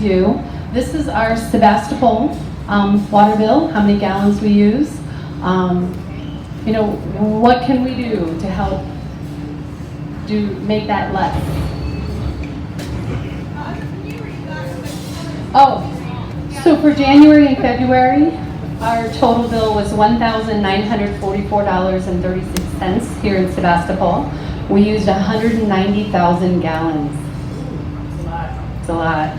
do. This is our Sebastopol water bill, how many gallons we use. You know, what can we do to help make that less? Oh, so for January and February, our total bill was $1,944.36 here in Sebastopol. We used 190,000 gallons. It's a lot.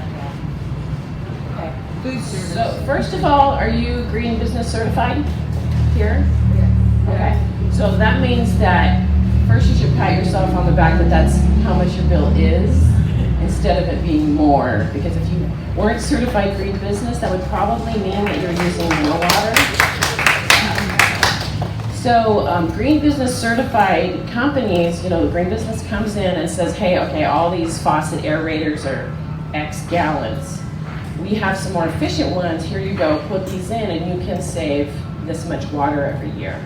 Okay. So first of all, are you Green Business certified here? Okay. So that means that first you should pat yourself on the back that that's how much your bill is, instead of it being more. Because if you weren't certified Green Business, that would probably mean that you're using more water. So Green Business certified companies, you know, Green Business comes in and says, hey, okay, all these faucet aerators are X gallons. We have some more efficient ones. Here you go, put these in and you can save this much water every year.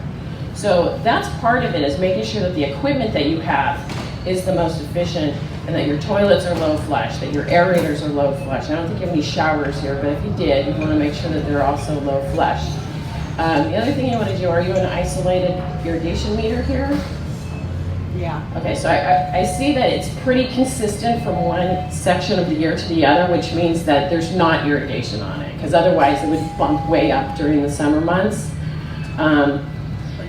So that's part of it, is making sure that the equipment that you have is the most efficient, and that your toilets are low flush, that your aerators are low flush. I don't think you have any showers here, but if you did, you want to make sure that they're also low flush. The other thing you want to do, are you an isolated irrigation meter here? Yeah. Okay, so I see that it's pretty consistent from one section of the year to the other, which means that there's not irrigation on it, because otherwise it would bump way up during the summer months.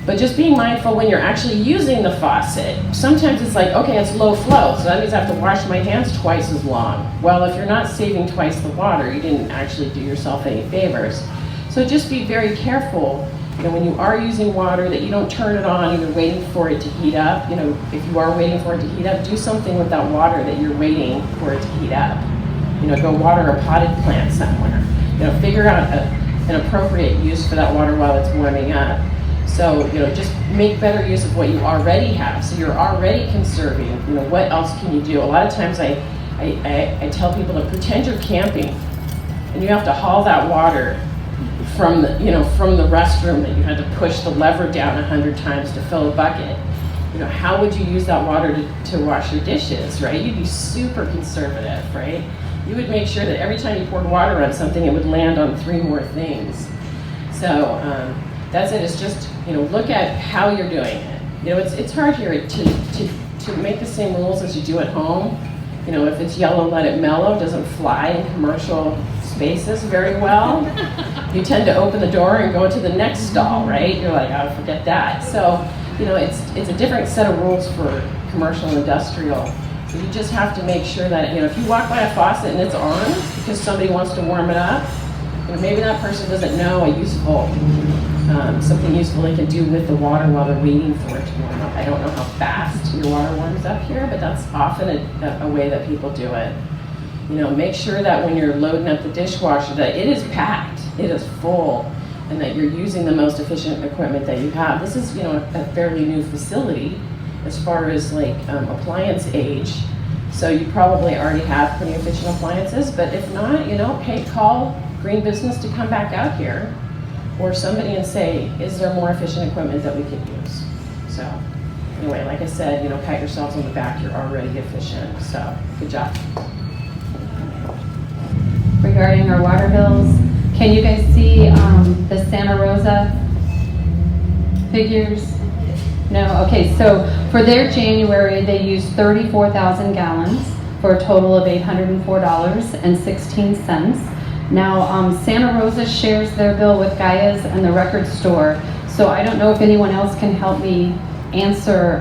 But just being mindful when you're actually using the faucet. Sometimes it's like, okay, it's low flow, so that means I have to wash my hands twice as long. Well, if you're not saving twice the water, you didn't actually do yourself any favors. So just be very careful, you know, when you are using water, that you don't turn it on and you're waiting for it to heat up. You know, if you are waiting for it to heat up, do something with that water that you're waiting for it to heat up. You know, go water a potted plant somewhere. You know, figure out an appropriate use for that water while it's warming up. So, you know, just make better use of what you already have. So you're already conserving. You know, what else can you do? A lot of times I tell people to pretend you're camping and you have to haul that water from the, you know, from the restroom that you had to push the lever down 100 times to fill a bucket. You know, how would you use that water to wash your dishes, right? You'd be super conservative, right? You would make sure that every time you poured water on something, it would land on 3 more things. So that's it. It's just, you know, look at how you're doing it. You know, it's hard here to make the same rules as you do at home. You know, if it's yellow, let it mellow doesn't fly in commercial spaces very well. You tend to open the door and go to the next stall, right? You're like, oh, forget that. So, you know, it's a different set of rules for commercial and industrial. So you just have to make sure that, you know, if you walk by a faucet and it's on because somebody wants to warm it up, you know, maybe that person doesn't know something useful they can do with the water while they're waiting for it to warm up. I don't know how fast your water warms up here, but that's often a way that people do it. You know, make sure that when you're loading up the dishwasher that it is packed, it is full, and that you're using the most efficient equipment that you have. This is, you know, a fairly new facility as far as like appliance age. So you probably already have pretty efficient appliances, but if not, you know, hey, call Green Business to come back out here, or somebody, and say, is there more efficient equipment that we could use? So anyway, like I said, you know, pat yourselves on the back, you're already efficient, so good job. Regarding our water bills, can you guys see the Santa Rosa figures? No? Okay, so for their January, they used 34,000 gallons for a total of $804.16. Now, Santa Rosa shares their bill with Gaia's and the record store, so I don't know if anyone else can help me answer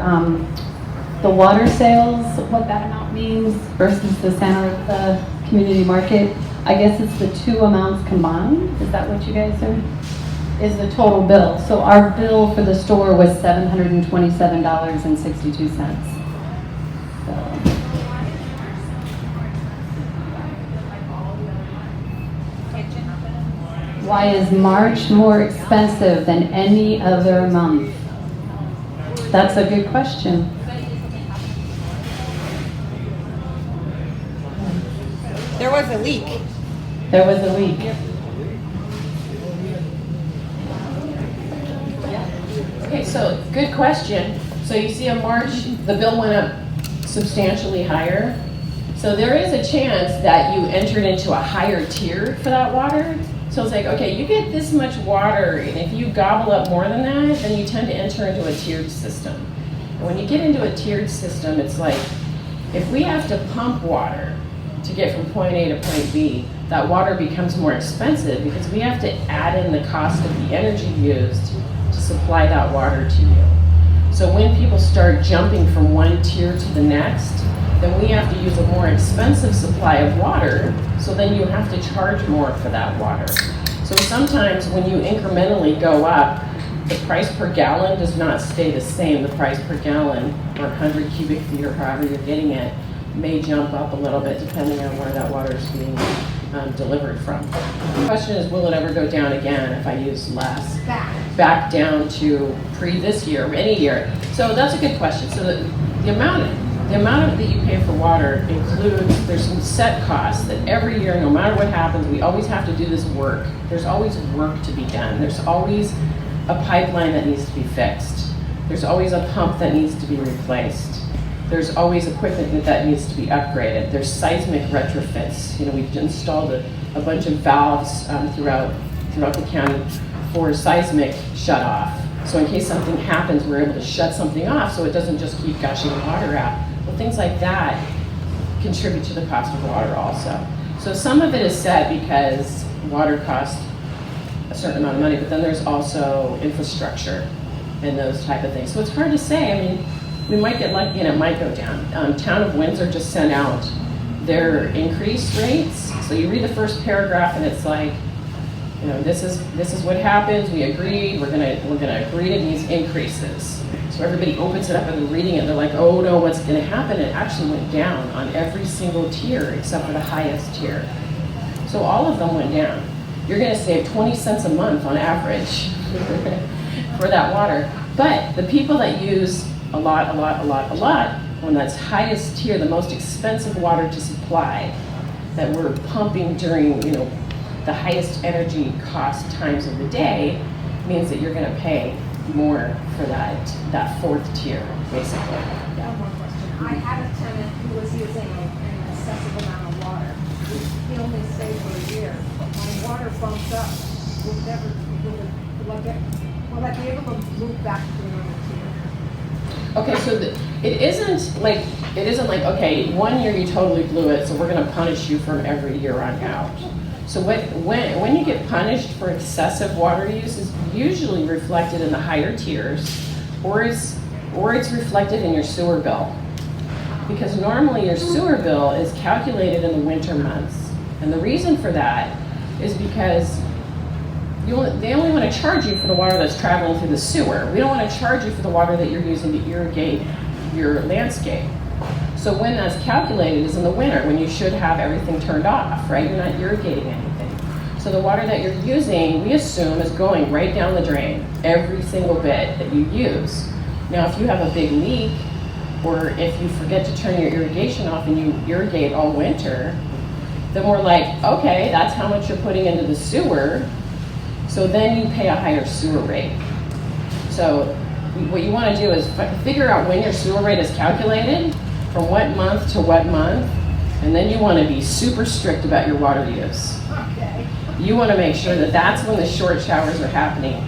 the water sales, what that amount means versus the Santa Rosa community market. I guess it's the 2 amounts combined. Is that what you guys are? Is the total bill. So our bill for the store was $727.62. So. Why is March more expensive than any other month? That's a good question. There was a leak. There was a leak. Okay, so good question. So you see in March, the bill went up substantially higher. So there is a chance that you entered into a higher tier for that water. So it's like, okay, you get this much water, and if you gobble up more than that, then you tend to enter into a tiered system. And when you get into a tiered system, it's like, if we have to pump water to get from point A to point B, that water becomes more expensive because we have to add in the cost of the energy used to supply that water to you. So when people start jumping from one tier to the next, then we have to use a more expensive supply of water, so then you have to charge more for that water. So sometimes when you incrementally go up, the price per gallon does not stay the same. The price per gallon, or 100 cubic feet, or however you're getting it, may jump up a little bit depending on where that water is being delivered from. The question is, will it ever go down again if I use less? Back down to pre this year, any year. So that's a good question. So the amount that you pay for water includes, there's some set costs that every year, no matter what happens, we always have to do this work. There's always work to be done. There's always a pipeline that needs to be fixed. There's always a pump that needs to be replaced. There's always equipment that needs to be upgraded. There's seismic retrofits. You know, we've installed a bunch of valves throughout the county for seismic shut off. So in case something happens, we're able to shut something off so it doesn't just keep gushing water out. Well, things like that contribute to the cost of water also. So some of it is set because water costs a certain amount of money, but then there's also infrastructure and those type of things. So it's hard to say. I mean, we might get lucky and it might go down. Town of Windsor just sent out their increase rates. So you read the first paragraph and it's like, you know, this is what happens. We agreed. We're gonna agree to these increases. So everybody opens it up and they're reading it. They're like, oh no, what's going to happen? It actually went down on every single tier except for the highest tier. So all of them went down. You're going to save 20 cents a month on average for that water. But the people that use a lot on that highest tier, the most expensive water to supply, that we're pumping during, you know, the highest energy cost times of the day, means that you're going to pay more for that fourth tier, basically. One more question. I had a tenant who was using an excessive amount of water. He only stayed for a year. My water bumped up. Will I be able to move back to the normal tier? Okay, so it isn't like, okay, 1 year you totally blew it, so we're going to punish you from every year on out. So when you get punished for excessive water use, is usually reflected in the higher tiers, or it's reflected in your sewer bill. Because normally your sewer bill is calculated in the winter months. And the reason for that is because they only want to charge you for the water that's traveling through the sewer. We don't want to charge you for the water that you're using to irrigate your landscape. So when that's calculated is in the winter, when you should have everything turned off, right? You're not irrigating anything. So the water that you're using, we assume, is going right down the drain, every single bit that you use. Now, if you have a big leak, or if you forget to turn your irrigation off and you irrigate all winter, then we're like, okay, that's how much you're putting into the sewer, so then you pay a higher sewer rate. So what you want to do is figure out when your sewer rate is calculated, from what month to what month, and then you want to be super strict about your water use. Okay. You want to make sure that that's when the short showers are happening.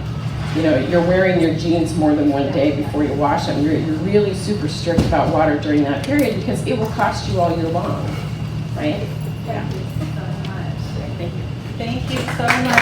You know, you're wearing your jeans more than one day before you wash them. You're really super strict about water during that period because it will cost you all year long, right? Thank you so much. Thank you. Thank you so much.